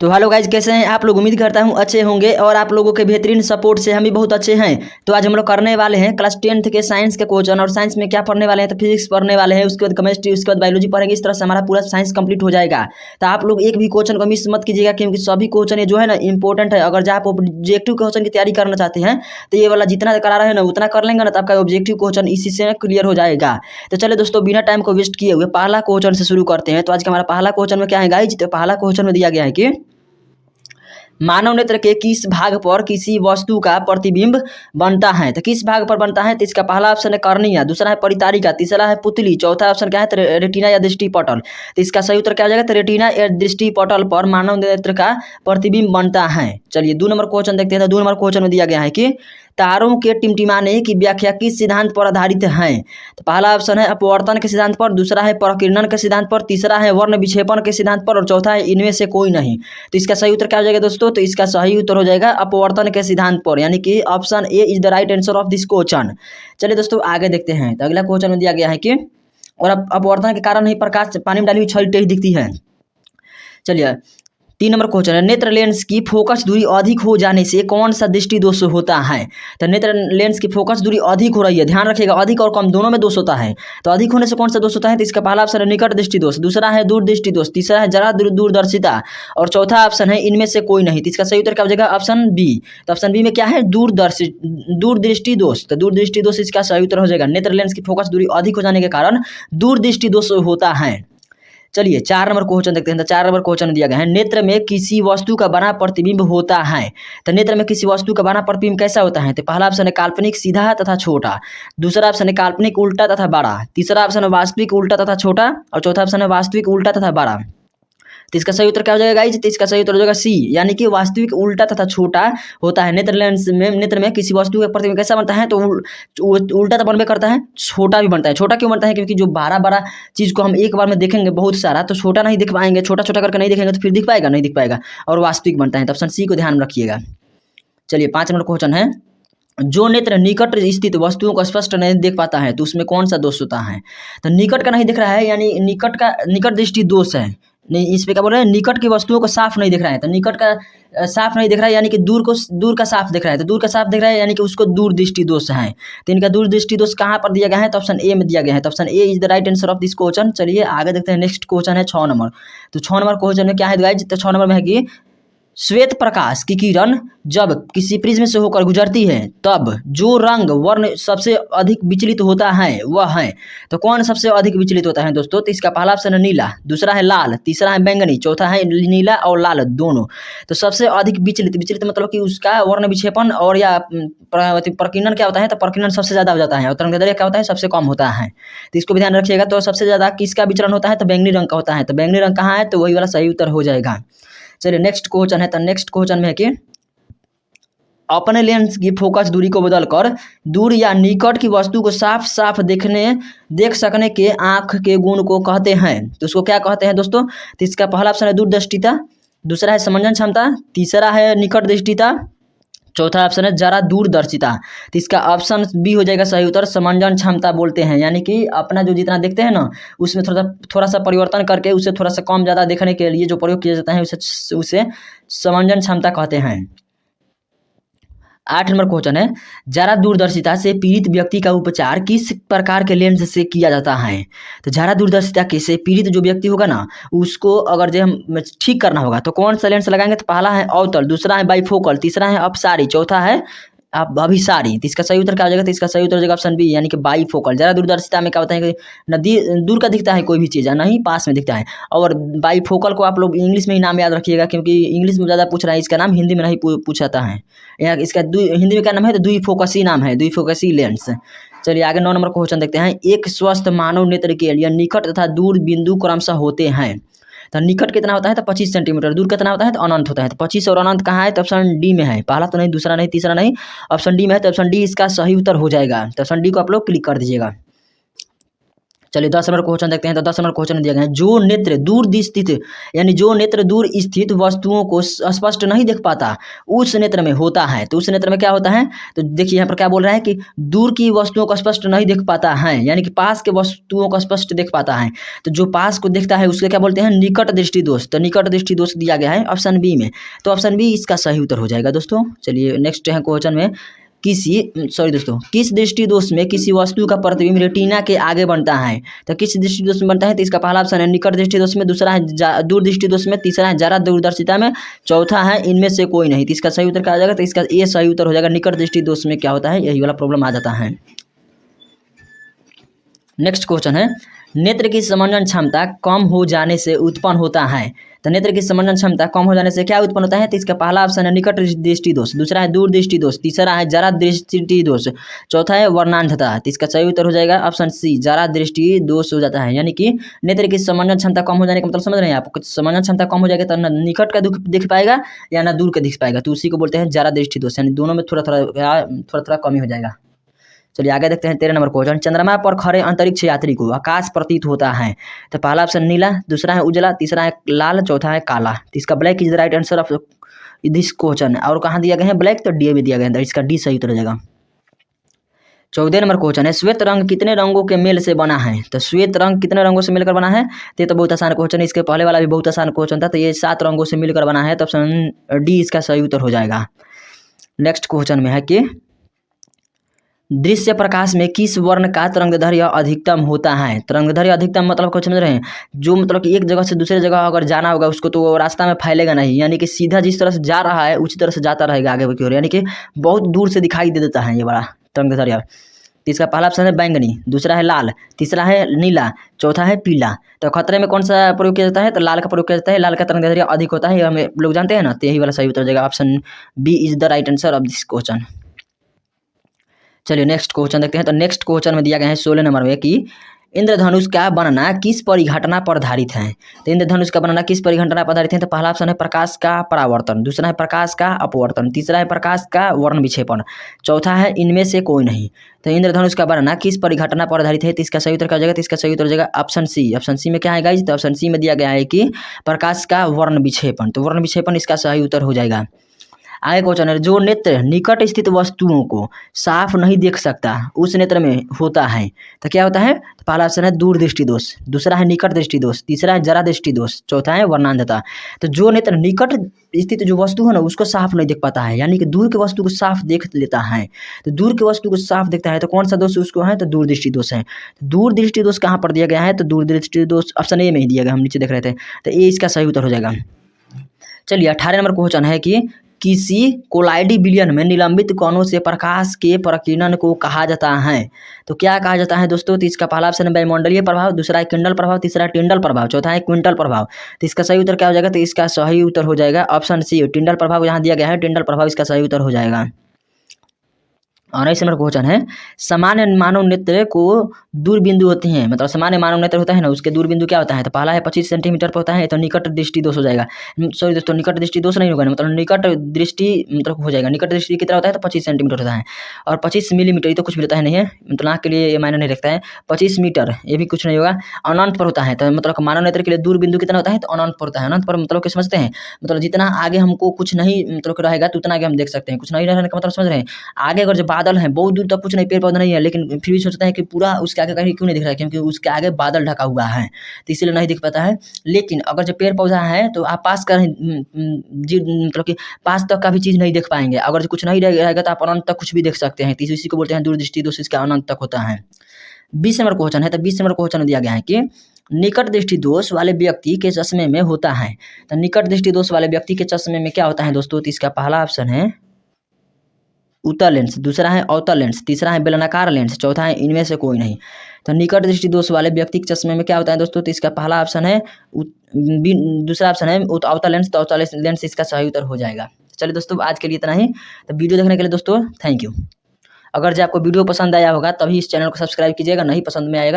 तो hello guys, कैसे हैं आप लोग। उम्मीद करता हूं अच्छे होंगे और आप लोगों के बेहतरीन सपोर्ट से हम भी बहुत अच्छे हैं। तो आज हम लोग करने वाले हैं क्लास 10th के साइंस के क्वेश्चन। और साइंस में क्या पढ़ने वाले हैं, तो फिजिक्स पढ़ने वाले हैं, उसके बाद केमिस्ट्री, उसके बाद बायोलॉजी पढ़ेंगे। इस तरह से हमारा पूरा साइंस कंप्लीट हो जाएगा। तो आप लोग एक भी क्वेश्चन को मिस मत कीजिएगा, क्योंकि सभी क्वेश्चन ये जो है ना इंपॉर्टेंट है। अगर आप ऑब्जेक्टिव क्वेश्चन की तैयारी करना चाहते हैं तो ये वाला जितना करा रहे हैं ना उतना कर लेंगे ना, तो आपका ऑब्जेक्टिव क्वेश्चन इसी से क्लियर हो जाएगा। तो चलिए दोस्तों, बिना टाइम को वेस्ट किए हुए पहला क्वेश्चन से शुरू करते हैं। तो आज का हमारा पहला क्वेश्चन में क्या है गाइज, तो पहला क्वेश्चन में दिया गया है कि मानव नेत्र के किस भाग पर किसी वस्तु का प्रतिबिंब बनता है। तो किस भाग पर बनता है, तो इसका पहला ऑप्शन है कर्निया, दूसरा है परितारिका, तीसरा है पुतली, चौथा ऑप्शन क्या है तो रेटिना या दृष्टि पटल। तो इसका सही उत्तर क्या हो जाएगा, तो रेटिना या दृष्टि पटल पर मानव नेत्र का प्रतिबिंब बनता है। चलिए 2 नंबर क्वेश्चन देखते हैं। तो 2 नंबर क्वेश्चन में दिया गया है कि तारों के टिमटिमाने की व्याख्या किस सिद्धांत पर आधारित है। तो पहला ऑप्शन है अपवर्तन के सिद्धांत पर, दूसरा है प्रकीर्णन के सिद्धांत पर, तीसरा है वर्ण विक्षेपण के सिद्धांत पर और चौथा है इनमें से कोई नहीं। तो इसका सही उत्तर क्या हो जाएगा दोस्तों, तो इसका सही उत्तर हो जाएगा अपवर्तन के सिद्धांत पर, यानी कि option A is the right answer of this question. चलिए दोस्तों आगे देखते हैं। तो अगला क्वेश्चन में दिया गया है कि और अपवर्तन के कारण ही प्रकाश पानी में डाली हुई छड़ी टेढ़ी दिखती है। चलिए 3 नंबर क्वेश्चन है, नेत्र लेंस की फोकस दूरी अधिक हो जाने से कौन सा दृष्टि दोष होता है। तो नेत्र लेंस की फोकस दूरी अधिक हो रही है, ध्यान रखिएगा, अधिक और कम दोनों में दोष होता है। तो अधिक होने से कौन सा दोष होता है, तो इसका पहला ऑप्शन है निकट दृष्टि दोष, दूसरा है दूर दृष्टि दोष, तीसरा है जरा दूरदर्शिता और चौथा ऑप्शन है इनमें से कोई नहीं। तो इसका सही उत्तर क्या हो जाएगा, ऑप्शन बी। तो ऑप्शन बी में क्या है, दूरदृष्टि दोष। तो दूरदृष्टि दोष इसका सही उत्तर हो जाएगा। नेत्र लेंस की फोकस दूरी अधिक हो जाने के कारण दूरदृष्टि दोष होता है। चलिए 4 नंबर क्वेश्चन देखते हैं। तो 4 नंबर क्वेश्चन दिया गया है, नेत्र में किसी वस्तु का बना प्रतिबिंब होता है। तो नेत्र में किसी वस्तु का बना प्रतिबिंब कैसा होता है, तो पहला ऑप्शन है काल्पनिक सीधा तथा छोटा, दूसरा ऑप्शन है काल्पनिक उल्टा तथा बड़ा, तीसरा ऑप्शन है वास्तविक उल्टा तथा छोटा और चौथा ऑप्शन है वास्तविक उल्टा तथा बड़ा। तो इसका सही उत्तर क्या हो जाएगा गाइज, तो इसका सही उत्तर हो जाएगा सी, यानी कि वास्तविक उल्टा तथा छोटा होता है। नेत्र में किसी वस्तु का प्रतिबिंब कैसा बनता है, तो उल्टा तो बनबे करता है, छोटा भी बनता है। छोटा क्यों बनता है, क्योंकि जो बड़ा बड़ा चीज़ को हम एक बार में देखेंगे बहुत सारा, तो छोटा नहीं दिख पाएंगे, छोटा छोटा करके नहीं देखेंगे तो फिर दिख पाएगा, नहीं दिख पाएगा। और वास्तविक बनता है, तो ऑप्शन सी को ध्यान रखिएगा। चलिए 5 नंबर क्वेश्चन है, जो नेत्र निकट स्थित वस्तुओं को स्पष्ट नहीं देख पाता है तो उसमें कौन सा दोष होता है। तो निकट का नहीं दिख रहा है, यानी निकट दृष्टि दोष है। नहीं, इस पे क्या बोल रहे हैं, निकट की वस्तुओं को साफ नहीं दिख रहा है। तो निकट का साफ नहीं दिख रहा है, यानी कि दूर का साफ दिख रहा है। तो दूर का साफ दिख रहा है यानी कि उसको दूर दृष्टि दोष है। तो इनका दूर दृष्टि दोष कहाँ पर दिया गया है, तो ऑप्शन ए में दिया गया है। तो option A is the right answer of this question. चलिए आगे देखते हैं। नेक्स्ट क्वेश्चन है 6 नंबर। तो 6 नंबर क्वेश्चन में क्या है गाइज, तो 6 नंबर में है कि श्वेत प्रकाश की किरण जब किसी प्रिज्म से होकर गुजरती है तब जो रंग वर्ण सबसे अधिक विचलित होता है वह है। तो कौन सबसे अधिक विचलित होता है दोस्तों, तो इसका पहला ऑप्शन है नीला, दूसरा है लाल, तीसरा है बैंगनी, चौथा है नीला और लाल दोनों। तो सबसे अधिक विचलित मतलब कि उसका वर्ण विक्षेपण और या प्रकीर्णन क्या होता है, तो प्रकीर्णन सबसे ज़्यादा हो जाता है और तरंगदैर्घ्य क्या होता है, सबसे कम होता है। तो इसको भी ध्यान रखिएगा। तो सबसे ज़्यादा किसका विचरण होता है, तो बैंगनी रंग का होता है। तो बैंगनी रंग कहाँ है, तो वही वाला सही उत्तर हो जाएगा। चलिए नेक्स्ट क्वेश्चन है। तो नेक्स्ट क्वेश्चन में है कि अपने लेंस की फोकस दूरी को बदलकर दूर या निकट की वस्तु को साफ साफ देख सकने के आँख के गुण को कहते हैं। तो उसको क्या कहते हैं दोस्तों, तो इसका पहला ऑप्शन है दूरदृष्टिता, दूसरा है समंजन क्षमता, तीसरा है निकट दृष्टिता, चौथा ऑप्शन है जरा दूरदर्शिता। तो इसका ऑप्शन बी हो जाएगा सही उत्तर, समंजन क्षमता बोलते हैं। यानी कि अपना जो जितना देखते हैं ना उसमें थोड़ा सा परिवर्तन करके उसे थोड़ा सा कम ज़्यादा देखने के लिए जो प्रयोग किया जाता है उसे समंजन क्षमता कहते हैं। 8 नंबर क्वेश्चन है, जरा दूरदर्शिता से पीड़ित व्यक्ति का उपचार किस प्रकार के लेंस से किया जाता है। तो जरा दूरदर्शिता से पीड़ित जो व्यक्ति होगा ना उसको अगर जो हम ठीक करना होगा तो कौन सा लेंस लगाएंगे, तो पहला है अवतल, दूसरा है बाइफोकल, तीसरा है अपसारी, चौथा है अब अभिसारी। तो इसका सही उत्तर क्या हो जाएगा, तो इसका सही उत्तर हो जाएगा ऑप्शन बी, यानी कि बाईफोकल। जरा दूरदर्शिता में क्या होता है कि नदी दूर का दिखता है कोई भी चीज़, नहीं पास में दिखता है। और बाईफोकल को आप लोग इंग्लिश में ही नाम याद रखिएगा, क्योंकि इंग्लिश में ज़्यादा पूछ रहा है, इसका नाम हिंदी में नहीं पूछाता है। यहाँ इसका हिंदी में क्या नाम है, तो द्विफोकसी नाम है, द्विफोकसी लेंस। चलिए आगे 9 नंबर क्वेश्चन देखते हैं। एक स्वस्थ मानव नेत्र के लिए निकट तथा दूर बिंदु क्रमशः होते हैं। तो निकट कितना होता है, तो 25 सेंटीमीटर, दूर कितना होता है, तो अनंत होता है। तो 25 और अनंत कहाँ है, तो ऑप्शन डी में है, पहला तो नहीं, दूसरा नहीं, तीसरा नहीं, ऑप्शन डी में है। तो ऑप्शन डी इसका सही उत्तर हो जाएगा। तो ऑप्शन डी को आप लोग क्लिक कर दीजिएगा। चलिए 10 नंबर क्वेश्चन देखते हैं। तो 10 नंबर क्वेश्चन दिया गया है, जो नेत्र दूर स्थित यानी जो नेत्र दूर स्थित वस्तुओं को स्पष्ट नहीं देख पाता उस नेत्र में होता है। तो उस नेत्र में क्या होता है, तो देखिए यहाँ पर क्या बोल रहा है कि दूर की वस्तुओं को स्पष्ट नहीं देख पाता है, यानी कि पास के वस्तुओं को स्पष्ट देख पाता है। तो जो पास को देखता है उसके क्या बोलते हैं, निकट दृष्टि दोष। तो निकट दृष्टि दोष दिया गया है ऑप्शन बी में, तो ऑप्शन बी इसका सही उत्तर हो जाएगा दोस्तों। चलिए नेक्स्ट है क्वेश्चन में, किस दृष्टि दोष में किसी वस्तु का प्रतिबिंब रेटिना के आगे बनता है। तो किस दृष्टि दोष में बनता है, तो इसका पहला ऑप्शन है निकट दृष्टि दोष में, दूसरा है दूर दृष्टि दोष में, तीसरा है जरा दूरदर्शिता में, चौथा है इनमें से कोई नहीं। तो इसका सही उत्तर क्या आ जाएगा, तो इसका ये सही उत्तर हो जाएगा निकट दृष्टि दोष में क्या होता है, यही वाला प्रॉब्लम आ जाता है। नेक्स्ट क्वेश्चन है, नेत्र की समंजन क्षमता कम हो जाने से उत्पन्न होता है। तो नेत्र की समंजन क्षमता कम हो जाने से क्या उत्पन्न होता है, तो इसका पहला ऑप्शन है निकट दृष्टि दोष, दूसरा है दूर दृष्टि दोष, तीसरा है जरा दृष्टि दोष, चौथा है वर्णांधता। तो इसका सही उत्तर हो जाएगा ऑप्शन सी, जरा दृष्टि दोष हो जाता है। यानी कि नेत्र की समंजन क्षमता कम हो जाने का मतलब समझ रहे हैं आप, समंजन क्षमता कम हो जाएगा तो ना निकट का दिख पाएगा या ना दूर का दिख पाएगा, तो उसी को बोलते हैं जरा दृष्टि दोष, यानी दोनों में थोड़ा थोड़ा कमी हो जाएगा। चलिए आगे देखते हैं 13 नंबर क्वेश्चन, चंद्रमा पर खड़े अंतरिक्ष यात्री को आकाश प्रतीत होता है। तो पहला ऑप्शन नीला, दूसरा है उजला, तीसरा है लाल, चौथा है काला। तो इसका black is the right answer of this question. और कहाँ दिया गया है ब्लैक, तो डी में दिया गया है, इसका डी सही उत्तर हो जाएगा। 14 नंबर क्वेश्चन है, श्वेत रंग कितने रंगों के मेल से बना है। तो श्वेत रंग कितने रंगों से मिलकर बना है, तो ये तो बहुत आसान क्वेश्चन है, इसके पहले वाला भी बहुत आसान क्वेश्चन था। तो ये 7 रंगों से मिलकर बना है, तो ऑप्शन डी इसका सही उत्तर हो जाएगा। नेक्स्ट क्वेश्चन में है कि दृश्य प्रकाश में किस वर्ण का तरंगदैर्घ्य अधिकतम होता है। तरंगदैर्घ्य अधिकतम मतलब कुछ समझ रहे हैं, जो मतलब कि एक जगह से दूसरे जगह अगर जाना होगा उसको तो रास्ता में फैलेगा नहीं, यानी कि सीधा जिस तरह से जा रहा है उसी तरह से जाता रहेगा आगे की ओर, यानी कि बहुत दूर से दिखाई दे देता है ये बड़ा तरंगदैर्घ्य। तो इसका पहला ऑप्शन है बैंगनी, दूसरा है लाल, तीसरा है नीला, चौथा है पीला। तो खतरे में कौन सा प्रयोग किया जाता है, तो लाल का प्रयोग किया जाता है, लाल का तरंगदैर्घ्य अधिक होता है, हमें लोग जानते हैं ना, तो यही वाला सही उत्तर हो जाएगा, option B is the right answer of this question. चलिए नेक्स्ट क्वेश्चन देखते हैं। तो नेक्स्ट क्वेश्चन में दिया गया है 16 नंबर में कि इंद्रधनुष का बनना किस परिघटना पर आधारित है। तो इंद्रधनुष का बनना किस परिघटना पर आधारित है, तो पहला ऑप्शन है प्रकाश का परावर्तन, दूसरा है प्रकाश का अपवर्तन, तीसरा है प्रकाश का वर्ण विक्षेपण, चौथा है इनमें से कोई नहीं। तो इंद्रधनुष का बनना किस परिघटना पर आधारित है, तो इसका सही उत्तर क्या हो जाएगा, तो इसका सही उत्तर हो जाएगा ऑप्शन सी। ऑप्शन सी में क्या है गाइस, तो ऑप्शन सी में दिया गया है कि प्रकाश का वर्ण विक्षेपण, तो वर्ण विक्षेपण इसका सही उत्तर हो जाएगा। आगे क्वेश्चन है, जो नेत्र निकट स्थित वस्तुओं को साफ नहीं देख सकता उस नेत्र में होता है। तो क्या होता है, तो पहला ऑप्शन है दूर दृष्टि दोष, दूसरा है निकट दृष्टि दोष, तीसरा है जरा दृष्टि दोष, चौथा है वर्णांधता। तो जो नेत्र निकट स्थित जो वस्तु है ना उसको साफ नहीं देख पाता है, यानी कि दूर के वस्तु को साफ देख लेता है। तो दूर के वस्तु को साफ देखता है तो कौन सा दोष उसको है, तो दूर दृष्टि दोष है। दूर दृष्टि दोष कहाँ पर दिया गया है, तो दूर दृष्टि दोष ऑप्शन ए में ही दिया गया, हम नीचे देख रहे थे, तो ये इसका सही उत्तर हो जाएगा। चलिए 18 नंबर क्वेश्चन है कि किसी कोलाइडी विलयन में निलंबित कणों से प्रकाश के प्रकीर्णन को कहा जाता है। तो क्या कहा जाता है दोस्तों, तो इसका पहला ऑप्शन है वायुमंडलीय प्रभाव, दूसरा है किंडल प्रभाव, तीसरा है टिंडल प्रभाव, चौथा है क्विंटल प्रभाव। तो इसका सही उत्तर क्या हो जाएगा, तो इसका सही उत्तर हो जाएगा ऑप्शन सी, टिंडल प्रभाव यहाँ दिया गया है, टिंडल प्रभाव इसका सही उत्तर हो जाएगा। और इस नंबर क्वेश्चन है, सामान्य मानव नेत्र को दूर बिंदु होती हैं, मतलब सामान्य मानव नेत्र होता है ना उसके दूर बिंदु क्या होता है, तो पहला है 25 सेंटीमीटर पर होता है, तो निकट दृष्टि दोष हो जाएगा। सॉरी दोस्तों, निकट दृष्टि दोष नहीं होगा ना, मतलब निकट दृष्टि मतलब हो जाएगा, निकट दृष्टि कितना होता है, तो 25 सेंटीमीटर होता है। और 25 मिलीमीटर ये तो कुछ भी होता है नहीं है, मतलब आँख के लिए ये मायने नहीं रखता है। 25 मीटर ये भी कुछ नहीं होगा, अनंत पर होता है। तो मतलब मानव नेत्र के लिए दूर बिंदु कितना होता है, तो अनंत पर होता है। अनंत पर मतलब क्या समझते हैं, मतलब जितना आगे हमको कुछ नहीं मतलब रहेगा तो उतना आगे हम देख सकते हैं, कुछ नहीं रहने का मतलब समझ रहे हैं। आगे अगर जो बादल हैं बहुत दूर तक कुछ नहीं, पेड़ पौधा नहीं है, लेकिन फिर भी सोचते हैं कि पूरा उसके आगे कहीं क्यों नहीं दिख रहा है, क्योंकि उसके आगे बादल ढका हुआ है तो इसीलिए नहीं दिख पाता है। लेकिन अगर जो पेड़ पौधा है तो आप पास का मतलब कि पास तक का भी चीज़ नहीं देख पाएंगे, अगर कुछ नहीं रहेगा तो आप अनंत तक कुछ भी देख सकते हैं, तो इसी को बोलते हैं दूरदृष्टि दोष, इसका अनंत तक होता है। 20 नंबर क्वेश्चन है, तो 20 नंबर क्वेश्चन दिया गया है कि निकट दृष्टि दोष वाले व्यक्ति के चश्मे में होता है। तो निकट दृष्टि दोष वाले व्यक्ति के चश्मे में क्या होता है दोस्तों, तो इसका पहला ऑप्शन है उत्तल लेंस, दूसरा है अवतल लेंस, तीसरा है बेलनाकार लेंस, चौथा है इनमें से कोई नहीं। तो निकट दृष्टि दोष वाले व्यक्ति के चश्मे में क्या होता है दोस्तों, तो इसका पहला ऑप्शन है दूसरा ऑप्शन है अवतल लेंस, तो अवतल लेंस इसका सही उत्तर हो जाएगा। चलिए दोस्तों आज के लिए इतना ही, तो वीडियो देखने के लिए दोस्तों थैंक यू। अगर जो आपको वीडियो पसंद आया होगा तभी इस चैनल को सब्सक्राइब कीजिएगा, नहीं पसंद में आएगा